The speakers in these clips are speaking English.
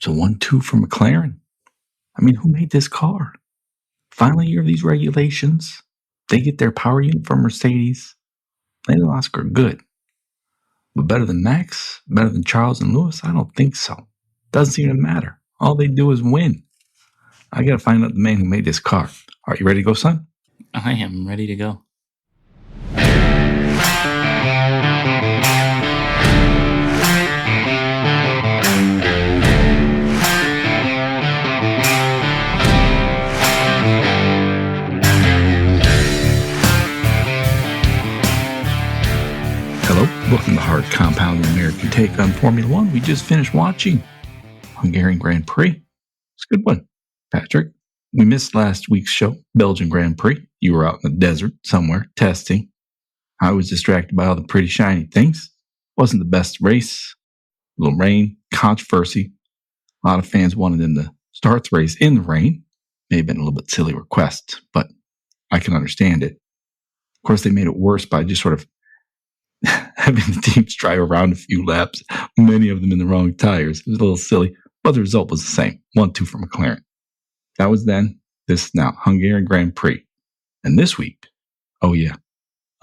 It's a 1-2 for McLaren. I mean, who made this car? Final year of these regulations. They get their power unit from Mercedes. Lando and Oscar are good. But better than Max? Better than Charles and Lewis? I don't think so. Doesn't seem to matter. All they do is win. I got to find out the man who made this car. All right, you ready to go, son? I am ready to go. Hello, welcome to Hard Compound, the American take on Formula One. We just finished watching Hungarian Grand Prix. It's a good one, Patrick. We missed last week's show, Belgian Grand Prix. You were out in the desert somewhere testing. I was distracted by all the pretty shiny things. Wasn't the best race. A little rain, controversy. A lot of fans wanted them to start the race in the rain. May have been a little bit silly request, but I can understand it. Of course, they made it worse by just sort of having the teams drive around a few laps, many of them in the wrong tires. It was a little silly, but the result was the same. 1-2 for McLaren. That was then. This is now Hungarian Grand Prix. And this week, oh yeah,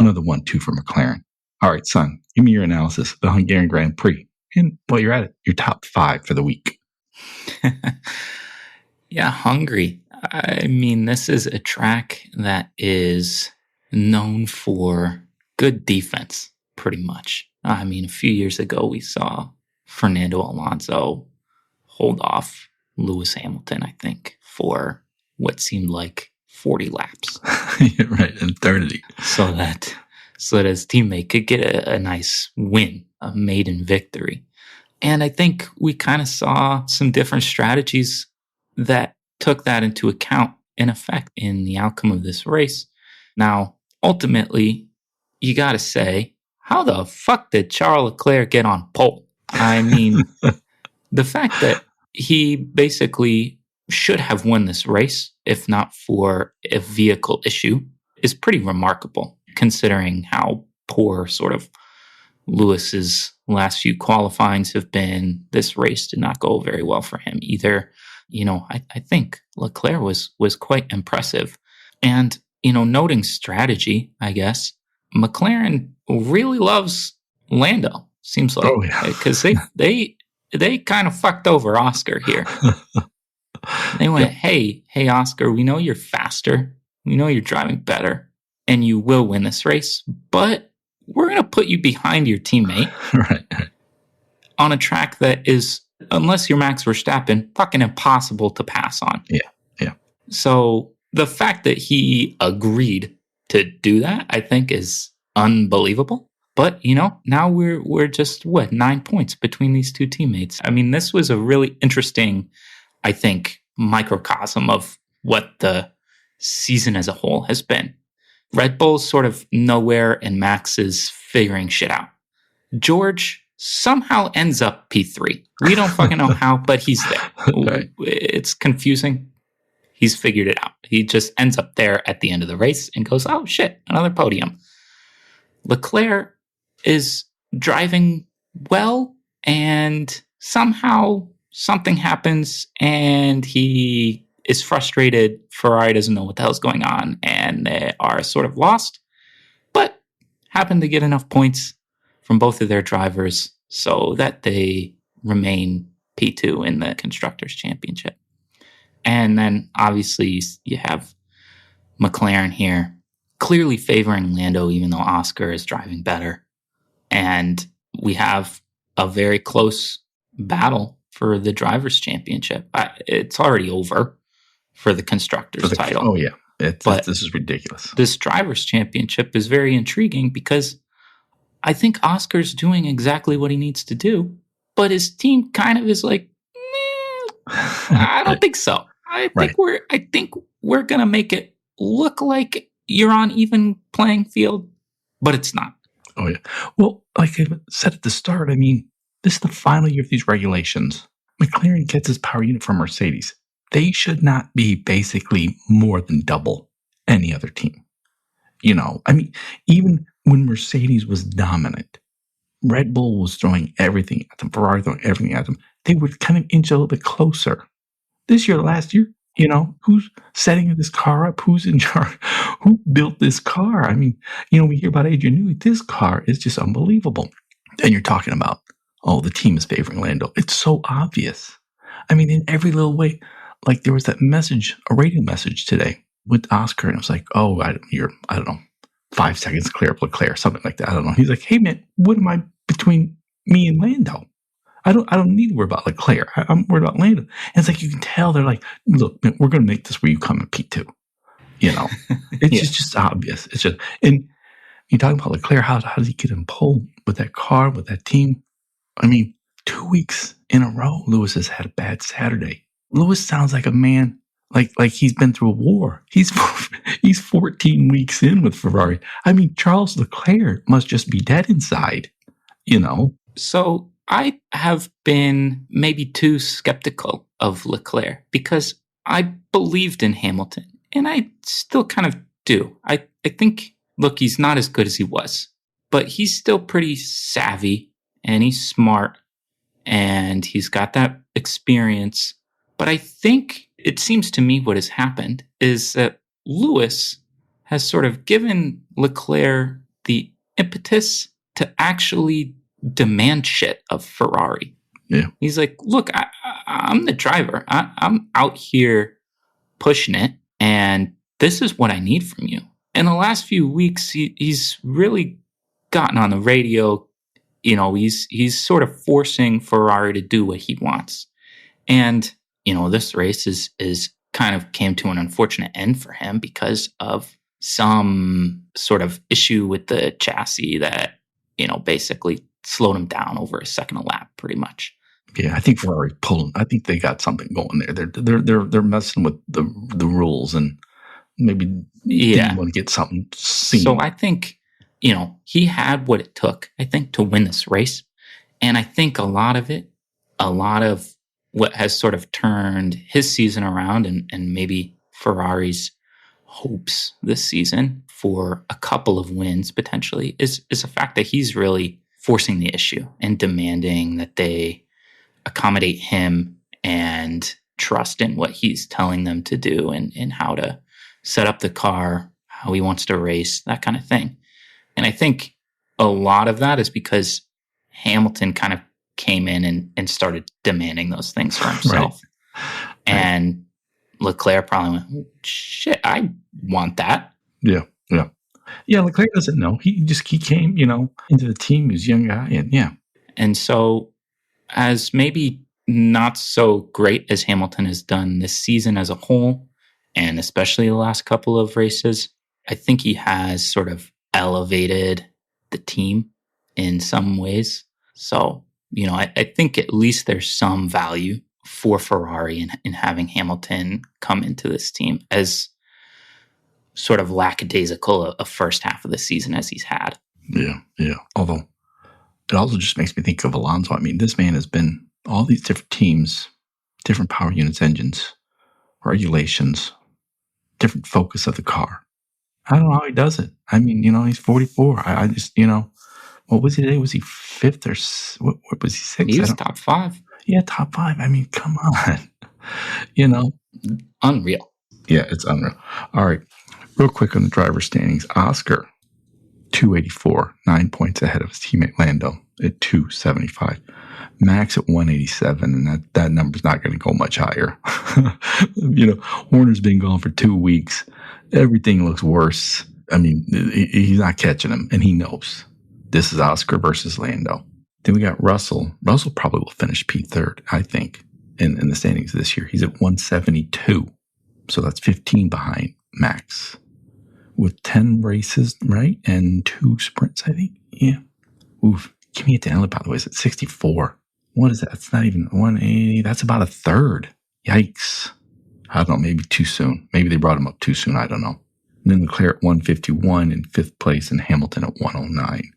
another 1-2 for McLaren. All right, son, give me your analysis of the Hungarian Grand Prix. And while you're at it, your top 5 for the week. Yeah, Hungary. I mean, this is a track that is known for good defense, pretty much. I mean, a few years ago, we saw Fernando Alonso hold off Lewis Hamilton, I think, for what seemed like 40 laps. Yeah, right, an eternity. So that his teammate could get a nice win, a maiden victory. And I think we kind of saw some different strategies that took that into account in effect in the outcome of this race. Now, ultimately, you got to say, how the fuck did Charles Leclerc get on pole? I mean, the fact that he basically should have won this race, if not for a vehicle issue, is pretty remarkable, considering how poor sort of Lewis's last few qualifyings have been. This race did not go very well for him either. You know, I think Leclerc was quite impressive. And, you know, noting strategy, I guess, McLaren really loves Lando, seems like. Oh, yeah. Because they kind of fucked over Oscar here. They went, hey, Oscar, we know you're faster. We know you're driving better. And you will win this race. But we're going to put you behind your teammate right. on a track that is, unless you're Max Verstappen, fucking impossible to pass on. Yeah. So the fact that he agreed to do that, I think, is unbelievable. But, you know, now we're just, 9 points between these two teammates. I mean, this was a really interesting, I think, microcosm of what the season as a whole has been. Red Bull's sort of nowhere and Max is figuring shit out. George somehow ends up P3. We don't fucking know how, but he's there. Right. It's confusing. He's figured it out. He just ends up there at the end of the race and goes, oh shit, another podium. Leclerc is driving well, and somehow something happens and he is frustrated. Ferrari doesn't know what the hell's going on and they are sort of lost, but happen to get enough points from both of their drivers so that they remain P2 in the Constructors' Championship. And then obviously you have McLaren here clearly favoring Lando, even though Oscar is driving better. And we have a very close battle for the Drivers' Championship. It's already over for the Constructors' title. Oh, yeah. This is ridiculous. This Drivers' Championship is very intriguing because I think Oscar's doing exactly what he needs to do, but his team kind of is like, I don't think so. I think we're gonna make it look like you're on even playing field, but it's not. Oh yeah. Well, like I said at the start, I mean, this is the final year of these regulations. McLaren gets his power unit from Mercedes. They should not be basically more than double any other team. You know, I mean, even when Mercedes was dominant, Red Bull was throwing everything at them. Ferrari throwing everything at them. They would kind of inch a little bit closer. This year, last year, who's setting this car up? Who's in charge? Who built this car? I mean, we hear about Adrian Newey. This car is just unbelievable. And you're talking about, the team is favoring Lando. It's so obvious. I mean, in every little way. Like there was that message, a radio message today with Oscar, and it was like, you're, I don't know, 5 seconds clear of Leclerc, something like that. I don't know. He's like, hey man, what am I between me and Lando? I don't need to worry about Leclerc. I'm worried about Lando. And it's like you can tell they're like, look, man, we're going to make this where you come in P2. It's just obvious. It's just, and you talking about Leclerc, how does he get in pole with that car, with that team? I mean, 2 weeks in a row, Lewis has had a bad Saturday. Lewis sounds like a man, like he's been through a war. He's 14 weeks in with Ferrari. I mean, Charles Leclerc must just be dead inside, So I have been maybe too skeptical of Leclerc because I believed in Hamilton, and I still kind of do. I think, look, he's not as good as he was, but he's still pretty savvy, and he's smart, and he's got that experience. But I think it seems to me what has happened is that Lewis has sort of given Leclerc the impetus to actually demand shit of Ferrari. Yeah. He's like, look, I'm the driver. I'm out here pushing it, and this is what I need from you. In the last few weeks, he's really gotten on the radio. He's sort of forcing Ferrari to do what he wants. And this race is kind of came to an unfortunate end for him because of some sort of issue with the chassis that, basically slowed him down over a second a lap, pretty much. Yeah, I think Ferrari's pulling. I think they got something going there. They're messing with the rules and maybe didn't want to get something seen. So I think, he had what it took, I think, to win this race. And I think a lot of what has sort of turned his season around and maybe Ferrari's hopes this season for a couple of wins potentially is the fact that he's really forcing the issue and demanding that they accommodate him and trust in what he's telling them to do and how to set up the car, how he wants to race, that kind of thing. And I think a lot of that is because Hamilton kind of came in and started demanding those things for himself. Right. And Leclerc probably went, oh, shit, I want that. Yeah. Yeah, Leclerc doesn't know. He came, into the team. He's a young guy. And yeah. And so as maybe not so great as Hamilton has done this season as a whole, and especially the last couple of races, I think he has sort of elevated the team in some ways. So, I think at least there's some value for Ferrari in having Hamilton come into this team as sort of lackadaisical a first half of the season as he's had. Yeah. Although it also just makes me think of Alonso. I mean, this man has been all these different teams, different power units, engines, regulations, different focus of the car. I don't know how he does it. I mean, he's 44. I just, what was he today? Was he fifth or what was he, sixth? He was top five. Yeah, top five. I mean, come on. Unreal. Yeah, it's unreal. All right. Real quick on the driver standings. Oscar, 284, 9 points ahead of his teammate Lando at 275. Max at 187, and that number's not going to go much higher. Horner's been gone for 2 weeks. Everything looks worse. I mean, he's not catching him, and he knows. This is Oscar versus Lando. Then we got Russell. Russell probably will finish P3rd, I think, in the standings this year. He's at 172, so that's 15 behind Max. With 10 races, right? And 2 sprints, I think. Yeah. Oof. Kimi at the end, by the way, is at 64. What is that? It's not even 180. That's about a third. Yikes. I don't know. Maybe too soon. Maybe they brought him up too soon. I don't know. And then Leclerc at 151 in 5th place and Hamilton at 109.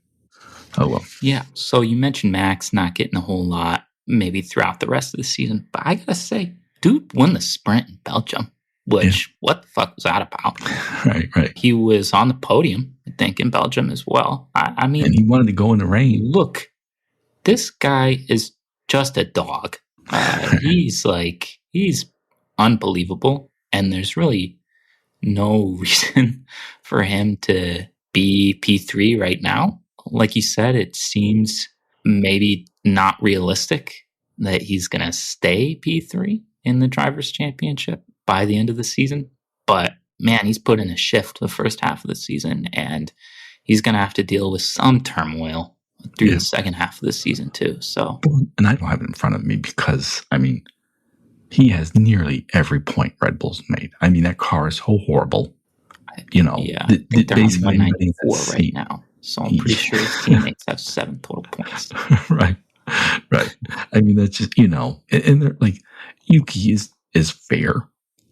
Oh, well. Yeah. So you mentioned Max not getting a whole lot maybe throughout the rest of the season. But I got to say, dude won the sprint in Belgium. Which, what the fuck was that about? Right. He was on the podium, I think, in Belgium as well. I mean... And he wanted to go in the rain. Look, this guy is just a dog. He's unbelievable, and there's really no reason for him to be P3 right now. Like you said, it seems maybe not realistic that he's going to stay P3 in the Drivers' Championship by the end of the season. But man, he's put in a shift the first half of the season, and he's going to have to deal with some turmoil through the second half of the season too. So, and I don't have it in front of me because, I mean, he has nearly every point Red Bull's made. I mean, that car is so horrible. You know, yeah, I think they're on 194 right now. So I'm pretty sure his teammates have 7 total points. Right. I mean, that's just, you know, and they're like, Yuki is fair.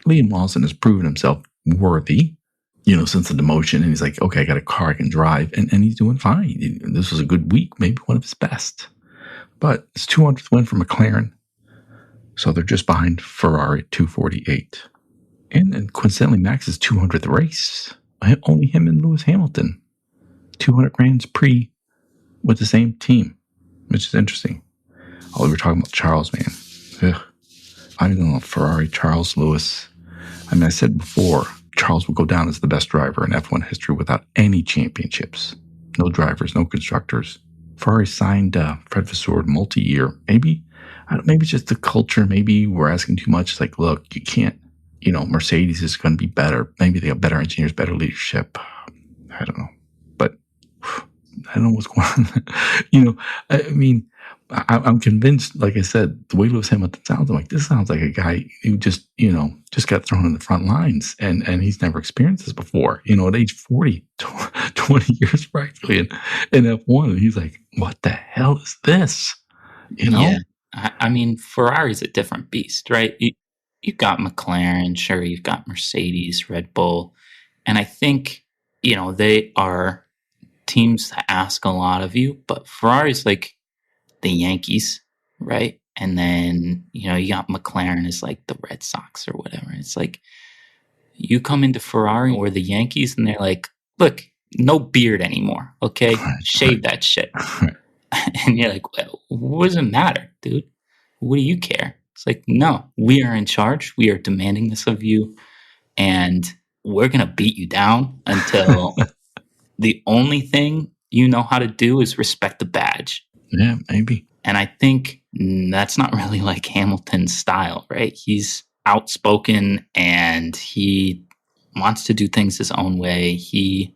Liam Lawson has proven himself worthy, you know, since the demotion. And he's like, okay, I got a car I can drive. And he's doing fine. This was a good week, maybe one of his best. But it's 200th win for McLaren. So they're just behind Ferrari at 248. And coincidentally, Max's 200th race. Only him and Lewis Hamilton. 200 Grands Prix with the same team, which is interesting. Oh, we were talking about Charles, man. Ugh. I don't know, Ferrari, Charles, Lewis. I mean, I said before, Charles will go down as the best driver in F1 history without any championships. No drivers, no constructors. Ferrari signed Fred Vasseur multi-year. Maybe it's just the culture. Maybe we're asking too much. It's like, look, you can't, you know, Mercedes is going to be better. Maybe they have better engineers, better leadership. I don't know. But I don't know what's going on. You know, I mean, I'm convinced, like I said, the way Lewis Hamilton sounds, I'm like, this sounds like a guy who just got thrown in the front lines and he's never experienced this before. You know, at age 40, 20 years practically in F1. And he's like, what the hell is this? You know? Yeah. I mean, Ferrari's a different beast, right? You've got McLaren, sure, you've got Mercedes, Red Bull. And I think, you know, they are teams that ask a lot of you, but Ferrari's like the Yankees, right? And then, you know, you got McLaren as like the Red Sox or whatever. It's like you come into Ferrari or the Yankees and they're like, look, no beard anymore, okay? Shave that shit. And you're like, well, what does it matter, dude? What do you care? It's like, no, we are in charge. We are demanding this of you. And we're going to beat you down until the only thing you know how to do is respect the badge. Yeah, maybe. And I think that's not really like Hamilton's style, right? He's outspoken and he wants to do things his own way. He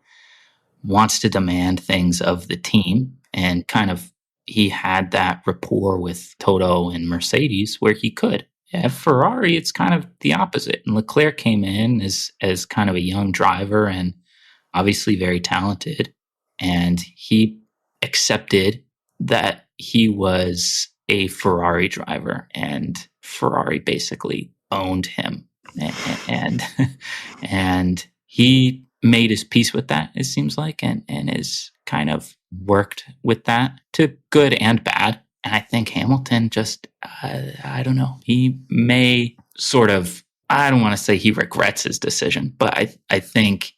wants to demand things of the team, and kind of he had that rapport with Toto and Mercedes where he could. At Ferrari, it's kind of the opposite. And Leclerc came in as kind of a young driver and obviously very talented. And he accepted that he was a Ferrari driver, and Ferrari basically owned him. And he made his peace with that, it seems like, and is kind of worked with that to good and bad. And I think Hamilton just, I don't know, he may sort of, I don't want to say he regrets his decision, but I think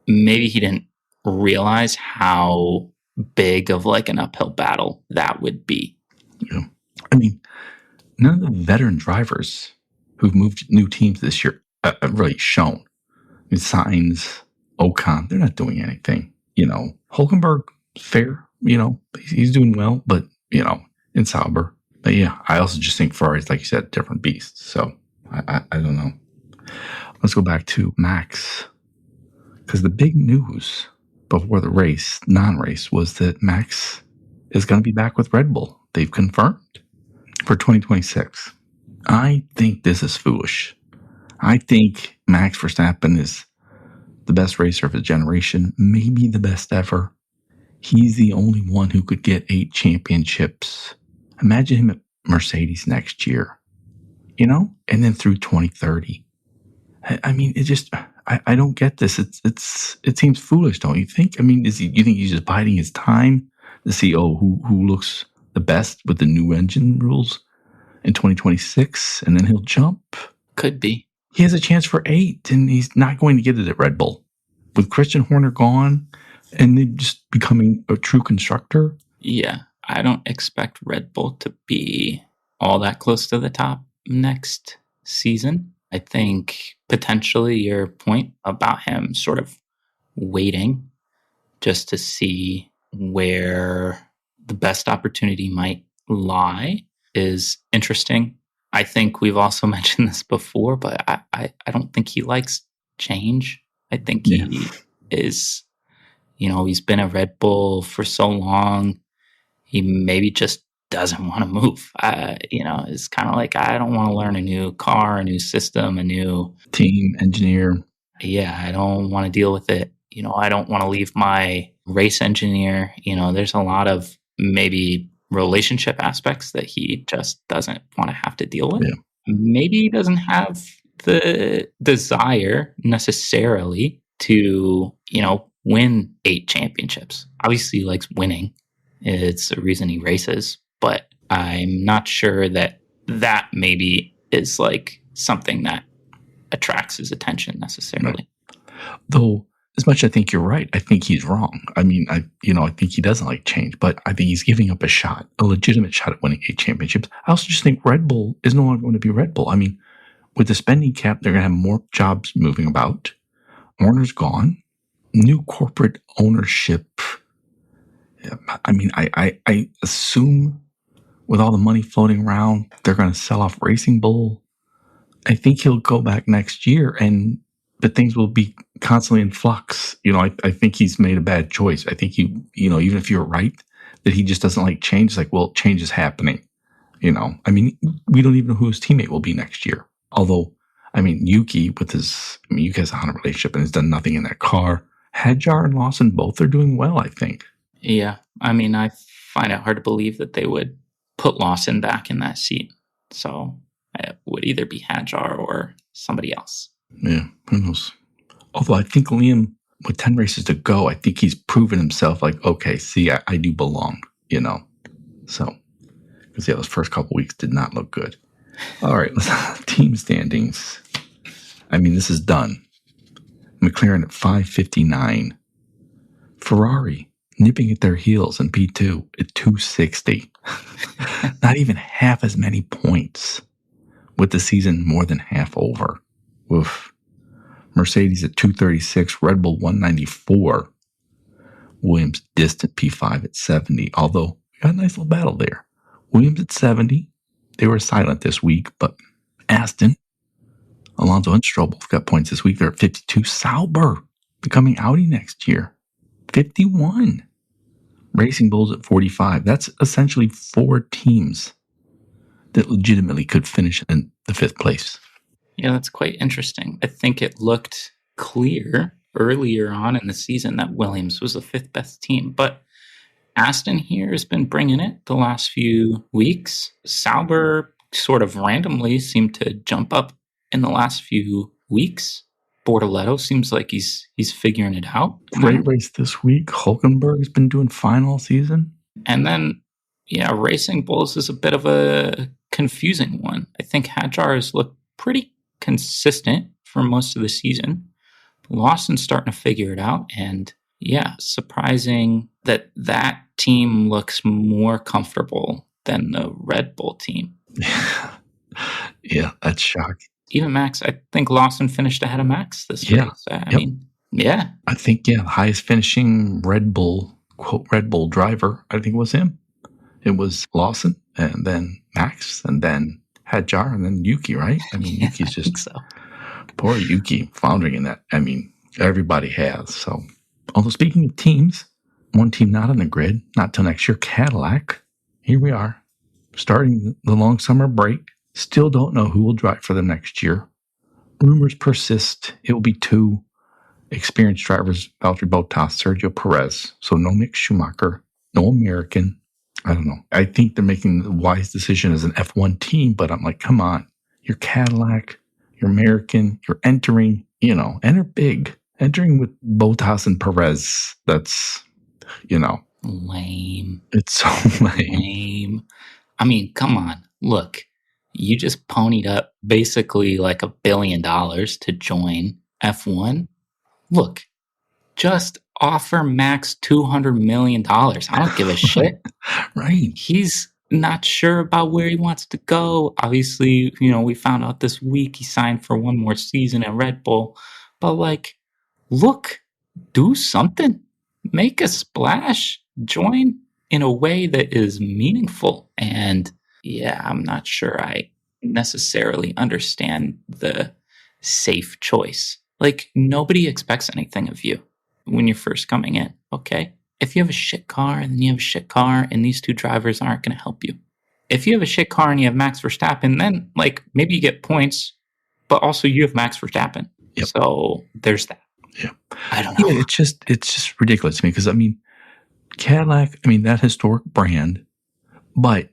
maybe he didn't realize how big of like an uphill battle that would be. Yeah. I mean, none of the veteran drivers who've moved new teams this year have really shown. I mean, Sainz, Ocon, they're not doing anything. You know, Hulkenberg, fair, you know, he's doing well, but, you know, in Sauber. But yeah, I also just think Ferrari's, like you said, different beasts. So I don't know. Let's go back to Max. Because the big news before the race, non-race, was that Max is going to be back with Red Bull. They've confirmed for 2026. I think this is foolish. I think Max Verstappen is the best racer of his generation, maybe the best ever. He's the only one who could get 8 championships. Imagine him at Mercedes next year, you know, and then through 2030. I mean, it just, I don't get this. It seems foolish, don't you think? I mean, you think he's just biding his time to see, who looks the best with the new engine rules in 2026, and then he'll jump? Could be. He has a chance for 8, and he's not going to get it at Red Bull. With Christian Horner gone, and then just becoming a true constructor. Yeah. I don't expect Red Bull to be all that close to the top next season. I think potentially your point about him sort of waiting just to see where the best opportunity might lie is interesting. I think we've also mentioned this before, but I don't think he likes change. I think he is, he's been at Red Bull for so long. He maybe just doesn't want to move. It's kind of like, I don't want to learn a new car, a new system, a new team engineer. Yeah, I don't want to deal with it. I don't want to leave my race engineer. There's a lot of maybe relationship aspects that he just doesn't want to have to deal with. Yeah. Maybe he doesn't have the desire necessarily to, win 8 championships. Obviously, he likes winning. It's the reason he races. But I'm not sure that maybe is like something that attracts his attention necessarily. Right. Though, as much as I think you're right, I think he's wrong. I mean, I think he doesn't like change, but I think he's giving up a legitimate shot at winning 8 championships. I also just think Red Bull is no longer going to be Red Bull. I mean, with the spending cap, they're going to have more jobs moving about. Warner's gone. New corporate ownership. I mean, I assume with all the money floating around, they're going to sell off Racing Bull. I think he'll go back next year, but things will be constantly in flux. I think he's made a bad choice. I think even if you're right, that he just doesn't like change. It's like, well, change is happening. I mean, we don't even know who his teammate will be next year. Although, I mean, Yuki Yuki has a Honda relationship and has done nothing in that car. Hadjar and Lawson both are doing well, I think. Yeah. I mean, I find it hard to believe that they would put Lawson back in that seat. So it would either be Hadjar or somebody else. Yeah, who knows? Although I think Liam, with 10 races to go, I think he's proven himself like, okay, see, I do belong, So, because those first couple weeks did not look good. All right, team standings. I mean, this is done. McLaren at 559. Ferrari nipping at their heels in P2 at 260. Not even half as many points, with the season more than half over. Oof. Mercedes at 236, Red Bull 194. Williams distant P5 at 70, although we got a nice little battle there. Williams at 70. They were silent this week, but Aston, Alonso and Stroll both got points this week. They're at 52. Sauber becoming Audi next year, 51. Racing Bulls at 45. That's essentially 4 teams that legitimately could finish in the 5th place. Yeah, that's quite interesting. I think it looked clear earlier on in the season that Williams was the 5th best team, but Aston here has been bringing it the last few weeks. Sauber sort of randomly seemed to jump up in the last few weeks. Bortoletto seems like he's figuring it out. Great race this week. Hulkenberg's been doing fine all season. And then, Racing Bulls is a bit of a confusing one. I think Hadjar has looked pretty consistent for most of the season. Lawson's starting to figure it out. And surprising that team looks more comfortable than the Red Bull team. Yeah, that's shocking. Even Max, I think Lawson finished ahead of Max this race. I mean, I think, the highest finishing Red Bull, quote, Red Bull driver, I think it was him. It was Lawson, and then Max, and then Hadjar, and then Yuki, right? I mean, Yuki's just, so. Poor Yuki, floundering in that. I mean, everybody has. So, although speaking of teams, one team not on the grid, not till next year, Cadillac. Here we are, starting the long summer break. Still don't know who will drive for them next year. Rumors persist. It will be 2 experienced drivers, Valtteri Bottas, Sergio Perez. So no Mick Schumacher, no American. I don't know. I think they're making the wise decision as an F1 team, but I'm like, come on. You're Cadillac, you're American, you're entering, enter big. Entering with Bottas and Perez, that's, lame. It's so lame. I mean, come on. Look. You just ponied up basically like $1 billion to join F1. Look, just offer Max $200 million. I don't give a shit. Right. He's not sure about where he wants to go. Obviously, we found out this week he signed for one more season at Red Bull. But like, look, do something. Make a splash. Join in a way that is meaningful. And yeah, I'm not sure I necessarily understand the safe choice. Like, nobody expects anything of you when you're first coming in, okay? If you have a shit car, then you have a shit car, and these two drivers aren't going to help you. If you have a shit car and you have Max Verstappen, then like maybe you get points, but also you have Max Verstappen. Yep. So there's that. Yeah. I don't know. Yeah, it's just ridiculous to me because I mean, Cadillac, I mean that historic brand, but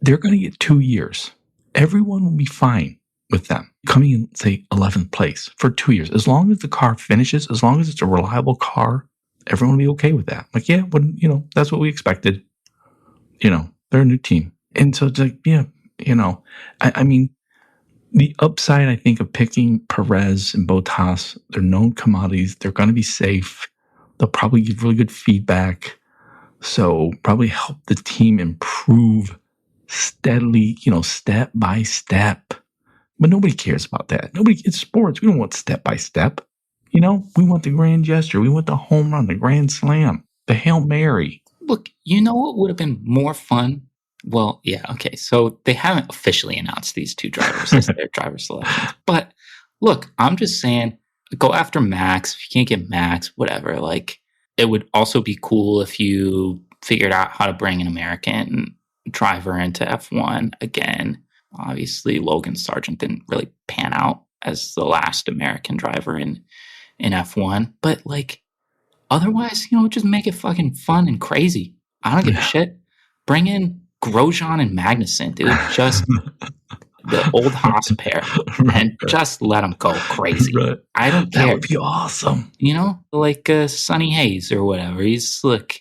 they're going to get 2 years. Everyone will be fine with them coming in, say, 11th place for 2 years. As long as the car finishes, as long as it's a reliable car, everyone will be okay with that. Like, yeah, but, that's what we expected. They're a new team. And so it's like, yeah, I mean, the upside, I think, of picking Perez and Bottas, they're known commodities. They're going to be safe. They'll probably give really good feedback. So probably help the team improve steadily, step by step. But nobody cares about that. It's sports. We don't want step by step. We want the grand gesture. We want the home run, the grand slam, the Hail Mary. Look, you know what would have been more fun? Well, yeah, okay. So they haven't officially announced these two drivers as their driver selections. But look, I'm just saying, go after Max. If you can't get Max, whatever. Like, it would also be cool if you figured out how to bring an American driver into F1 again. Obviously, Logan Sargent didn't really pan out as the last American driver in F1. But like, otherwise, just make it fucking fun and crazy. I don't give a shit. Bring in Grosjean and Magnussen, dude. Just the old Haas pair, and just let them go crazy. Right. I don't care. That would be awesome. Like Sonny Hayes or whatever. He's look,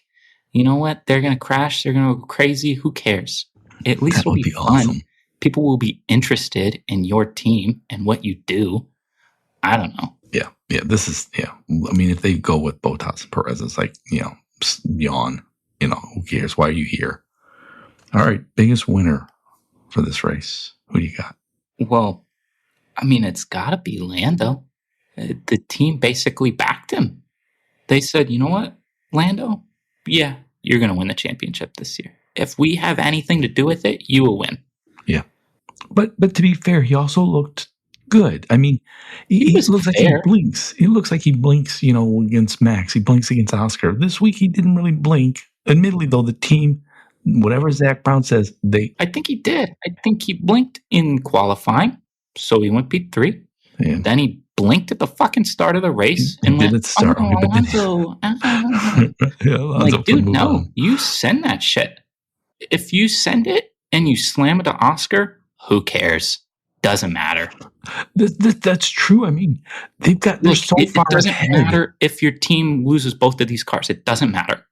you know what? They're gonna crash. They're gonna go crazy. Who cares? At least it'll be fun. Awesome. People will be interested in your team and what you do. I don't know. Yeah. This is I mean, if they go with Bottas and Perez, it's like yawn. Who cares? Why are you here? All right, biggest winner for this race. Who do you got? Well, I mean, it's got to be Lando. The team basically backed him. They said, you know what, Lando? Yeah, you're going to win the championship this year. If we have anything to do with it, you will win. Yeah. But to be fair, he also looked good. I mean, he looks like he blinks. He looks like he blinks, against Max. He blinks against Oscar. This week, he didn't really blink. Admittedly, though, the team, whatever Zach Brown says, I think he did. I think he blinked in qualifying, so he went P3. Yeah. Then he blinked at the fucking start of the race and did it start? Alonso. Like, dude, no, you send that shit. If you send it and you slam it to Oscar, who cares? Doesn't matter. That's true. I mean, they're so far It doesn't ahead. matter if your team loses both of these cars. It doesn't matter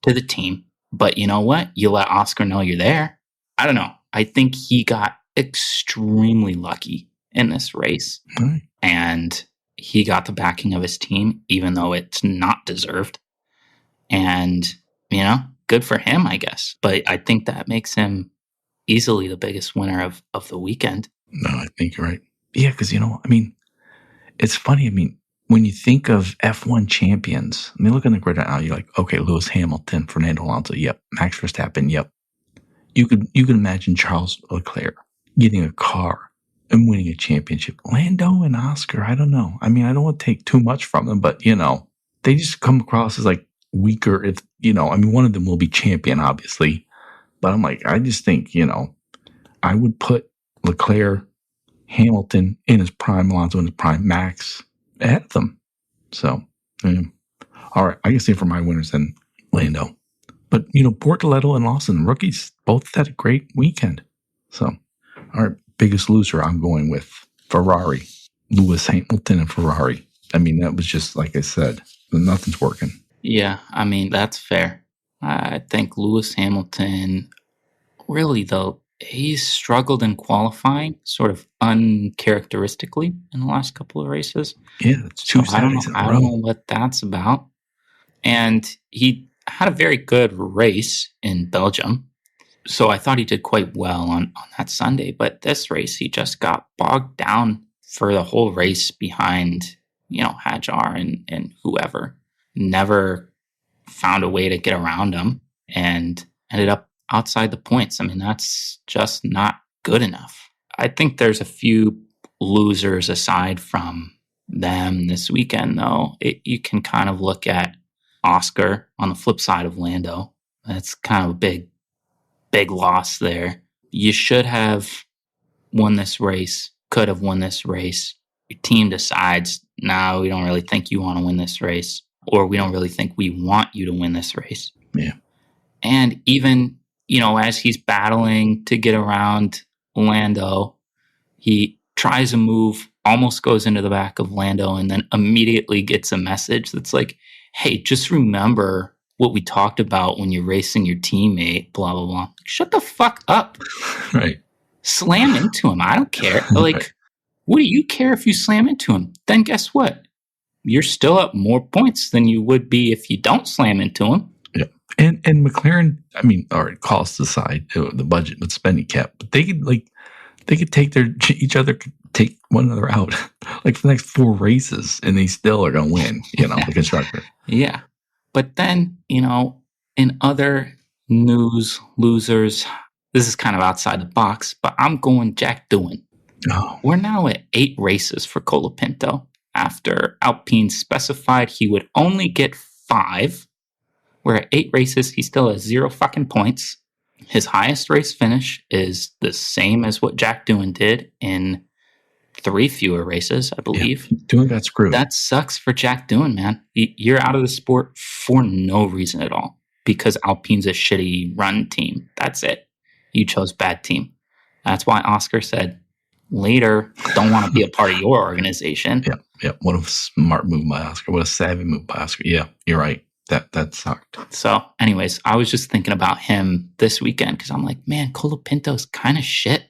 to the team. But you know what? You let Oscar know you're there. I don't know. I think he got extremely lucky in this race. Right. And he got the backing of his team, even though it's not deserved. And, good for him, I guess. But I think that makes him easily the biggest winner of the weekend. No, I think you're right. Yeah, because, I mean, it's funny. I mean, when you think of F1 champions, I mean, look at the grid right now. You're like, okay, Lewis Hamilton, Fernando Alonso, yep. Max Verstappen, yep. You could imagine Charles Leclerc getting a car and winning a championship. Lando and Oscar, I don't know. I mean, I don't want to take too much from them, but they just come across as like weaker. If I mean, one of them will be champion, obviously, but I'm like, I just think I would put Leclerc, Hamilton in his prime, Alonso in his prime, Max ahead of them. So, all right, I can say for my winners then Lando. But, Bortoletto and Lawson, rookies, both had a great weekend. So, all right, biggest loser, I'm going with Ferrari. Lewis Hamilton and Ferrari. I mean, that was just, like I said, nothing's working. Yeah, I mean, that's fair. I think Lewis Hamilton, really, though, he's struggled in qualifying, sort of uncharacteristically in the last couple of races. Yeah, it's two Saturdays in a row. I don't know what that's about. And he had a very good race in Belgium. So I thought he did quite well on that Sunday. But this race, he just got bogged down for the whole race behind, Hajar and whoever. Never found a way to get around him and ended up outside the points. I mean, that's just not good enough. I think there's a few losers aside from them this weekend, though. You can kind of look at Oscar on the flip side of Lando. That's kind of a big loss there. You should have won this race, could have won this race. Your team decides, no, we don't really think you want to win this race, or we don't really think we want you to win this race. Yeah. And even, as he's battling to get around Lando, he tries a move, almost goes into the back of Lando, and then immediately gets a message that's like, hey, just remember what we talked about when you're racing your teammate, blah, blah, blah. Shut the fuck up. Right. Slam into him. I don't care. Like, right. What do you care if you slam into him? Then guess what? You're still up more points than you would be if you don't slam into him. Yeah. And McLaren, I mean, all right, costs aside, the budget with spending cap, but they could take take one another out like for the next 4 races and they still are going to win, the constructor. Yeah. But then, in other news, losers, this is kind of outside the box, but I'm going Jack Doohan. Oh. We're now at 8 races for Colapinto after Alpine specified he would only get 5. We're at 8 races. He still has 0 fucking points. His highest race finish is the same as what Jack Doohan did in 3 fewer races, I believe. Yeah, Doohan got screwed. That sucks for Jack Doohan, man. You're out of the sport for no reason at all because Alpine's a shitty run team. That's it. You chose bad team. That's why Oscar said, later, don't want to be a part of your organization. Yeah. What a smart move by Oscar. What a savvy move by Oscar. Yeah, you're right. That sucked. So, anyways, I was just thinking about him this weekend because I'm like, man, Colapinto's kind of shit.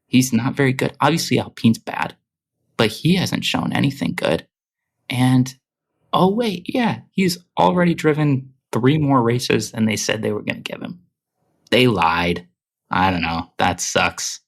He's not very good. Obviously, Alpine's bad, but he hasn't shown anything good. And, oh, wait, yeah, he's already driven 3 more races than they said they were going to give him. They lied. I don't know. That sucks.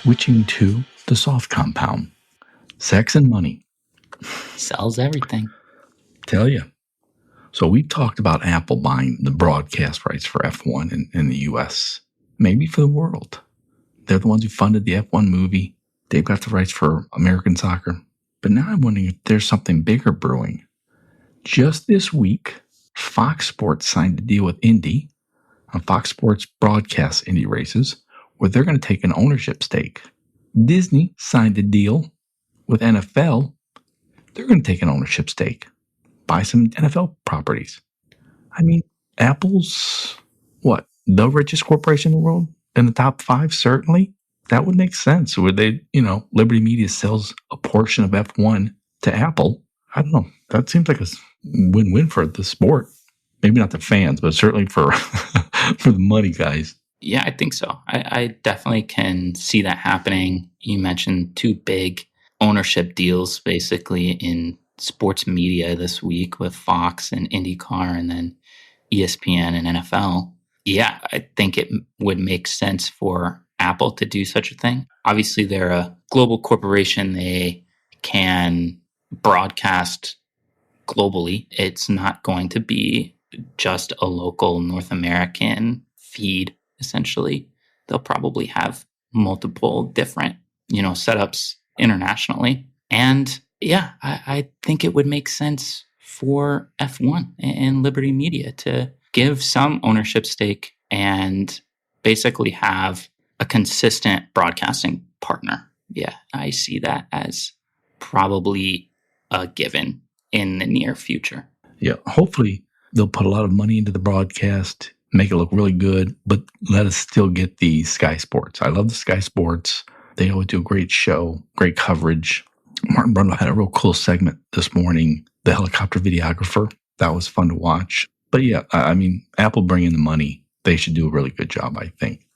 Switching to the soft compound. Sex and money. Sells everything. Tell you. So we talked about Apple buying the broadcast rights for F1 in the US. Maybe for the world. They're the ones who funded the F1 movie. They've got the rights for American soccer. But now I'm wondering if there's something bigger brewing. Just this week, Fox Sports signed a deal with Indy on Fox Sports broadcast Indy races where they're going to take an ownership stake. Disney signed a deal with NFL. They're going to take an ownership stake, buy some NFL properties. I mean, Apple's, the richest corporation in the world? In the top 5, certainly. That would make sense. Would they, Liberty Media sells a portion of F1 to Apple. I don't know. That seems like a win-win for the sport. Maybe not the fans, but certainly for for the money guys. Yeah, I think so. I definitely can see that happening. You mentioned 2 big ownership deals basically in sports media this week with Fox and IndyCar and then ESPN and NFL. Yeah, I think it would make sense for Apple to do such a thing. Obviously, they're a global corporation. They can broadcast globally. It's not going to be just a local North American feed. Essentially, they'll probably have multiple different, setups internationally. And yeah, I think it would make sense for F1 and Liberty Media to give some ownership stake and basically have a consistent broadcasting partner. Yeah, I see that as probably a given in the near future. Yeah, hopefully they'll put a lot of money into the broadcast, make it look really good, but let us still get the Sky Sports. I love the Sky Sports. They always do a great show, great coverage. Martin Brundle had a real cool segment this morning, the helicopter videographer. That was fun to watch. But yeah, I mean, Apple bringing the money, they should do a really good job, I think.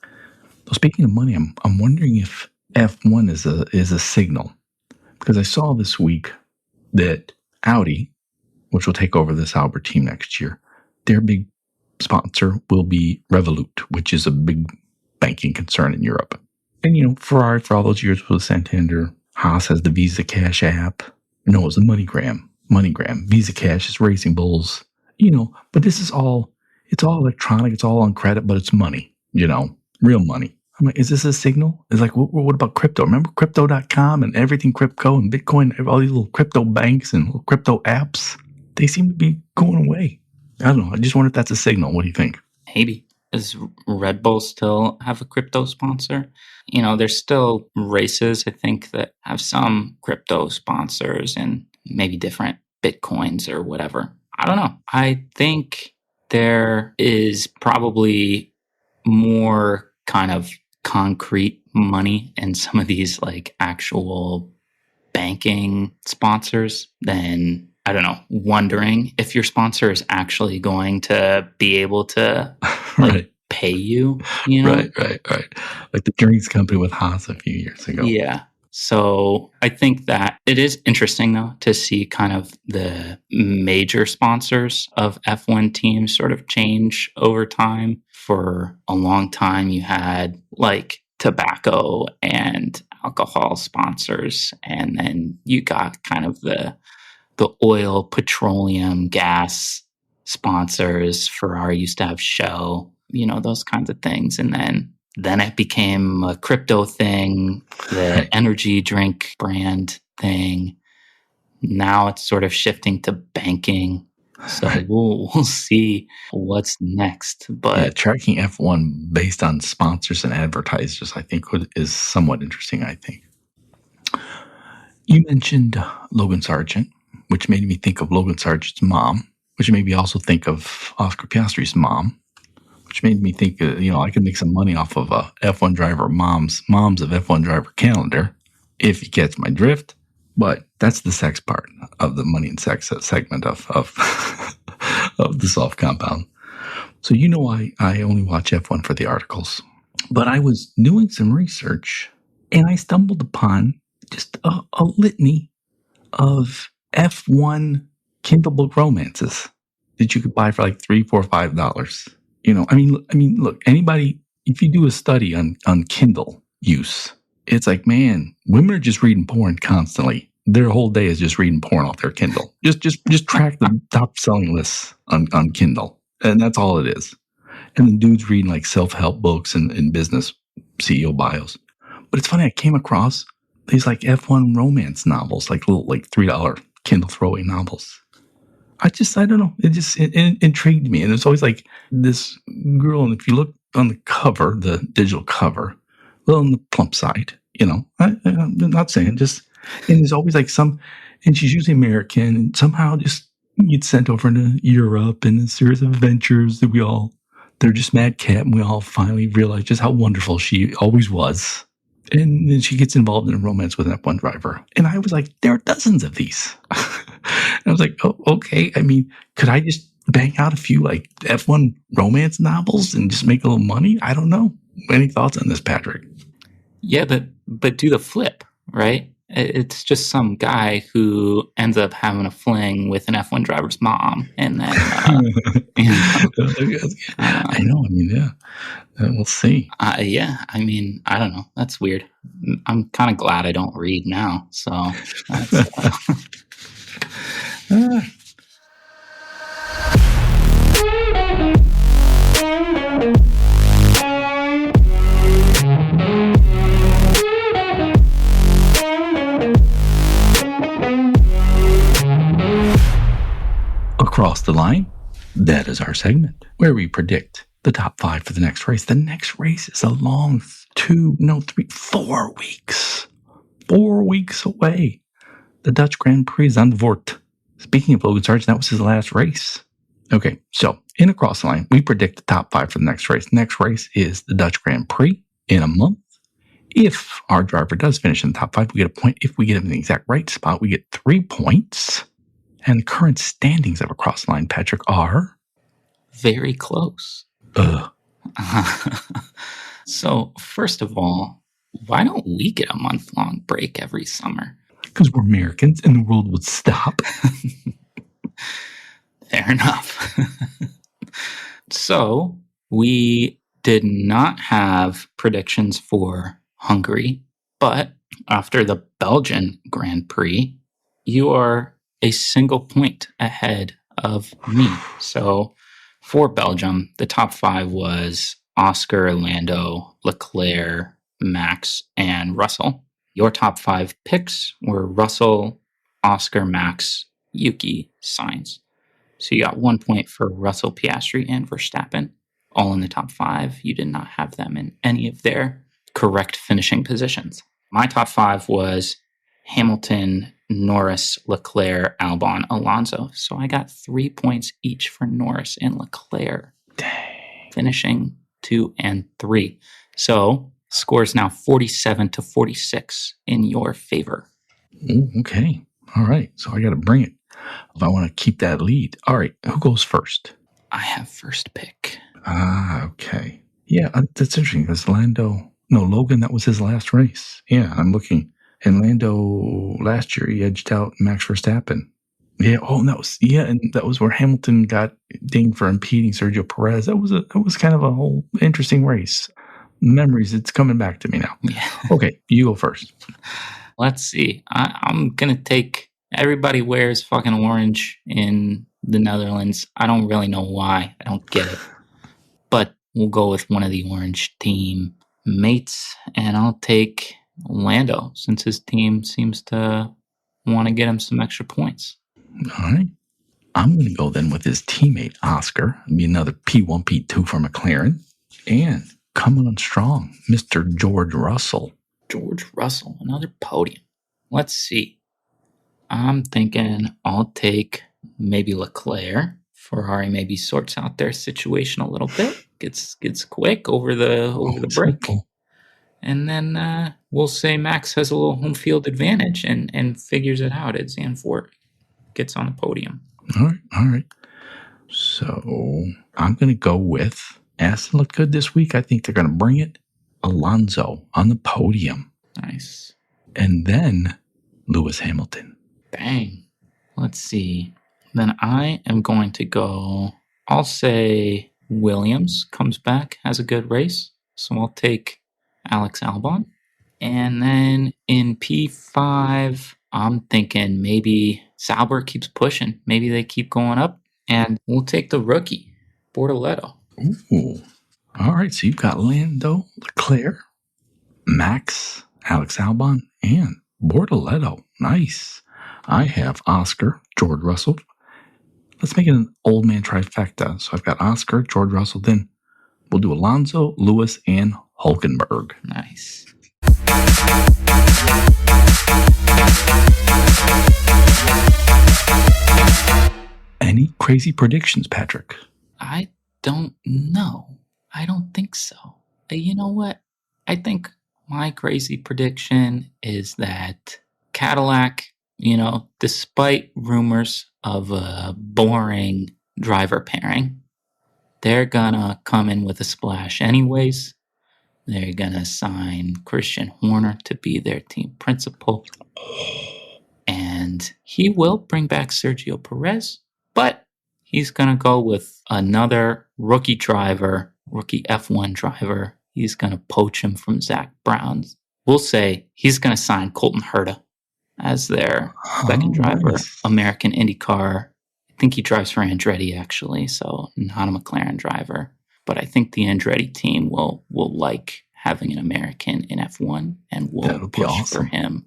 So speaking of money, I'm wondering if F1 is a signal, because I saw this week that Audi, which will take over this Albert team next year, their big sponsor will be Revolut, which is a big banking concern in Europe. And Ferrari for all those years was Santander. Haas has the Visa Cash app. No, it was the MoneyGram. Visa Cash is Racing Bulls. But this is it's all electronic. It's all on credit, but it's money, real money. I'm like, is this a signal? It's like, what about crypto? Remember crypto.com and everything crypto and Bitcoin, all these little crypto banks and little crypto apps? They seem to be going away. I don't know. I just wonder if that's a signal. What do you think? Maybe. Does Red Bull still have a crypto sponsor? There's still races, I think, that have some crypto sponsors and maybe different Bitcoins or whatever. I don't know. I think there is probably more kind of concrete money in some of these like actual banking sponsors than, I don't know, wondering if your sponsor is actually going to be able to right. pay you, Right. Like the drinks company with Haas a few years ago. Yeah. So I think that it is interesting, though, to see kind of the major sponsors of F1 teams sort of change over time. For a long time, you had like tobacco and alcohol sponsors, and then you got kind of the oil, petroleum, gas sponsors. Ferrari used to have Shell, those kinds of things. And then it became a crypto thing, the energy drink brand thing. Now it's sort of shifting to banking. So we'll see what's next. But tracking F1 based on sponsors and advertisers, I think, is somewhat interesting, I think. You mentioned Logan Sargent, which made me think of Logan Sargent's mom, which made me also think of Oscar Piastri's mom, which made me think, I could make some money off of a F1 driver moms of F1 driver calendar, if you catch my drift. But that's the sex part of the money and sex segment of of the soft compound. So I only watch F1 for the articles. But I was doing some research, and I stumbled upon just a litany of F1 Kindle book romances that you could buy for like $3, $4, $5. I mean, look, anybody, if you do a study on Kindle use, it's like, man, women are just reading porn constantly. Their whole day is just reading porn off their Kindle. Just track the top selling lists on Kindle, and that's all it is. And then dudes reading like self-help books and business CEO bios. But it's funny, I came across these like F1 romance novels, like little like $3 Kindle throwaway novels. I don't know. It intrigued me. And it's always like this girl. And if you look on the cover, the digital cover, a little on the plump side, I'm not saying and there's always like and she's usually American, and somehow just gets sent over to Europe in a series of adventures that they're just madcap, and we all finally realize just how wonderful she always was. And then she gets involved in a romance with an F1 driver. And I was like, there are dozens of these. And I was like, oh, okay. I mean, could I just bang out a few like F1 romance novels and just make a little money? I don't know. Any thoughts on this, Patrick? Yeah, but do the flip, right? It's just some guy who ends up having a fling with an F1 driver's mom, and then I know. I mean, yeah, we'll see. Yeah, I mean, I don't know. That's weird. I'm kind of glad I don't read now. So that's. Across the line, that is our segment where we predict the top 5 for the next race. The next race is a long 4 weeks. 4 weeks away. The Dutch Grand Prix is aan de woord. Speaking of Logan Sargent, that was his last race. Okay, so in Across the Line, we predict the top 5 for the next race. Next race is the Dutch Grand Prix in a month. If our driver does finish in the top 5, we get a point. If we get him in the exact right spot, we get 3 points. And the current standings of Across the Line, Patrick, are very close. Ugh. So, first of all, why don't we get a month-long break every summer? Because we're Americans and the world would stop. Fair enough. So, we did not have predictions for Hungary, but after the Belgian Grand Prix, you are a single point ahead of me. So, for Belgium, the top 5 was Oscar, Lando, Leclerc, Max, and Russell. Your top 5 picks were Russell, Oscar, Max, Yuki, Sainz. So you got 1 point for Russell, Piastri, and Verstappen, all in the top 5. You did not have them in any of their correct finishing positions. My top 5 was Hamilton, Norris, Leclerc, Albon, Alonso. So I got 3 points each for Norris and Leclerc. Dang. Finishing 2 and 3. So score is now 47-46 in your favor. Ooh, okay. All right. So I got to bring it if I want to keep that lead. All right. Who goes first? I have first pick. Okay. Yeah, that's interesting because Logan, that was his last race. Yeah, I'm looking. And Lando, last year, he edged out Max Verstappen. Yeah, and that was where Hamilton got dinged for impeding Sergio Perez. That was kind of a whole interesting race. Memories, it's coming back to me now. Yeah. Okay, you go first. Let's see. I'm going to take... Everybody wears fucking orange in the Netherlands. I don't really know why. I don't get it. But we'll go with one of the orange team mates, and I'll take Lando since his team seems to want to get him some extra points. All right. I'm going to go then with his teammate, Oscar. It'll be another P1, P2 for McLaren. And coming on strong, Mr. George Russell. George Russell, another podium. Let's see. I'm thinking I'll take maybe Leclerc. Ferrari maybe sorts out their situation a little bit. Gets quick over the break. Simple. And then we'll say Max has a little home field advantage and figures it out at Zandvoort. Gets on the podium. All right. So I'm going to go with Aston looked good this week. I think they're going to bring it. Alonso on the podium. Nice. And then Lewis Hamilton. Bang. Let's see. Then I am going to go, I'll say Williams comes back, has a good race. So I'll take Alex Albon. And then in P5, I'm thinking maybe Sauber keeps pushing. Maybe they keep going up. And we'll take the rookie, Bortoleto. Ooh. All right. So you've got Lando, Leclerc, Max, Alex Albon, and Bortoleto. Nice. I have Oscar, George Russell. Let's make it an old man trifecta. So I've got Oscar, George Russell. Then we'll do Alonso, Lewis, and Hulkenberg. Nice. Any crazy predictions, Patrick? I don't know. I don't think so. You know what? I think my crazy prediction is that Cadillac, despite rumors of a boring driver pairing, they're gonna come in with a splash anyways. They're gonna sign Christian Horner to be their team principal. And he will bring back Sergio Perez, but he's gonna go with another rookie F1 driver. He's gonna poach him from Zach Brown. We'll say he's gonna sign Colton Herta as their second driver, nice. American IndyCar. I think he drives for Andretti, actually, so not a McLaren driver. But I think the Andretti team will like having an American in F1 and will push awesome for him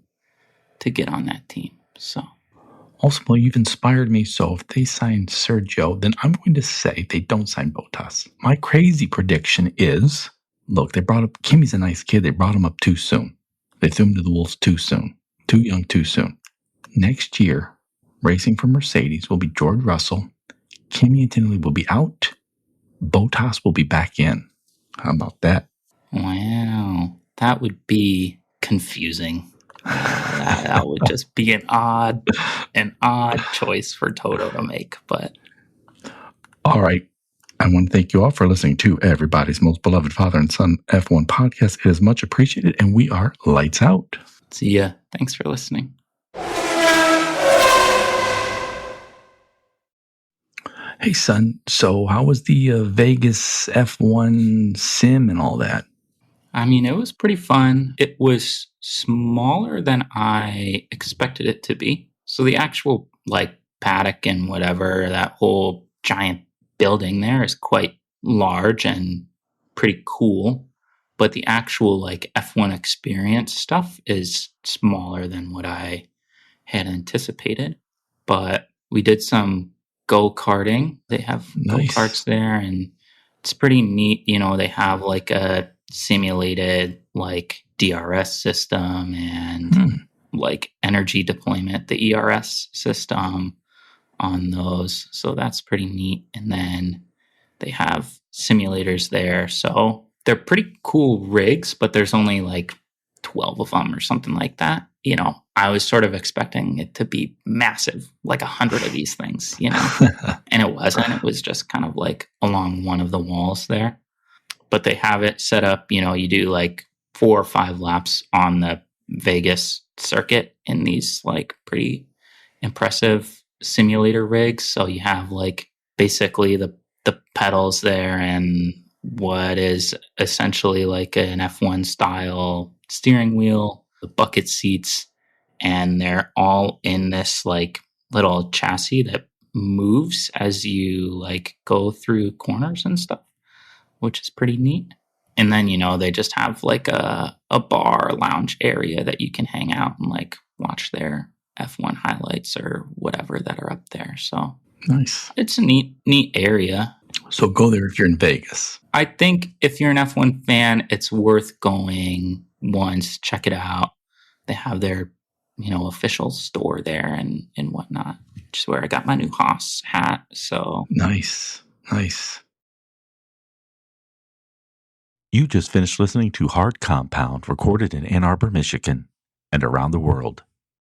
to get on that team. So, also, well, you've inspired me. So if they sign Sergio, then I'm going to say they don't sign Bottas. My crazy prediction is, look, they brought up, Kimi's a nice kid. They brought him up too soon. They threw him to the wolves too soon. Too young, too soon. Next year, racing for Mercedes will be George Russell. Kimi Antonelli will be out. Bottas will be back in. How about that? wow. that would be confusing. That would just be an odd choice for Toto to make. But all right. I want to thank you all for listening to everybody's most beloved father and son F1 podcast. It is much appreciated, and we are lights out. See ya. Thanks for listening. Hey, son. So how was the Vegas F1 sim and all that? I mean, it was pretty fun. It was smaller than I expected it to be. So the actual paddock and whatever, that whole giant building there is quite large and pretty cool. But the actual F1 experience stuff is smaller than what I had anticipated. But we did some go-karting. They have Nice. go-karts there, and it's pretty neat. They have a simulated DRS system and energy deployment, the ERS system on those. So that's pretty neat. And then they have simulators there. So they're pretty cool rigs, but there's only 12 of them or something like that. I was sort of expecting it to be massive, 100 of these things, and it wasn't. It was just kind of along one of the walls there. But they have it set up, you do 4 or 5 laps on the Vegas circuit in these pretty impressive simulator rigs. So you have basically the pedals there and what is essentially an F1 style steering wheel, the bucket seats, and they're all in this little chassis that moves as you go through corners and stuff, which is pretty neat. And then, they just have a bar lounge area that you can hang out and watch their F1 highlights or whatever that are up there. So nice. It's a neat area. So go there if you're in Vegas. I think if you're an F1 fan, it's worth going once. Check it out. They have their, official store there and whatnot, which is where I got my new Haas hat. So nice. You just finished listening to Hard Compound, recorded in Ann Arbor, Michigan, and around the world.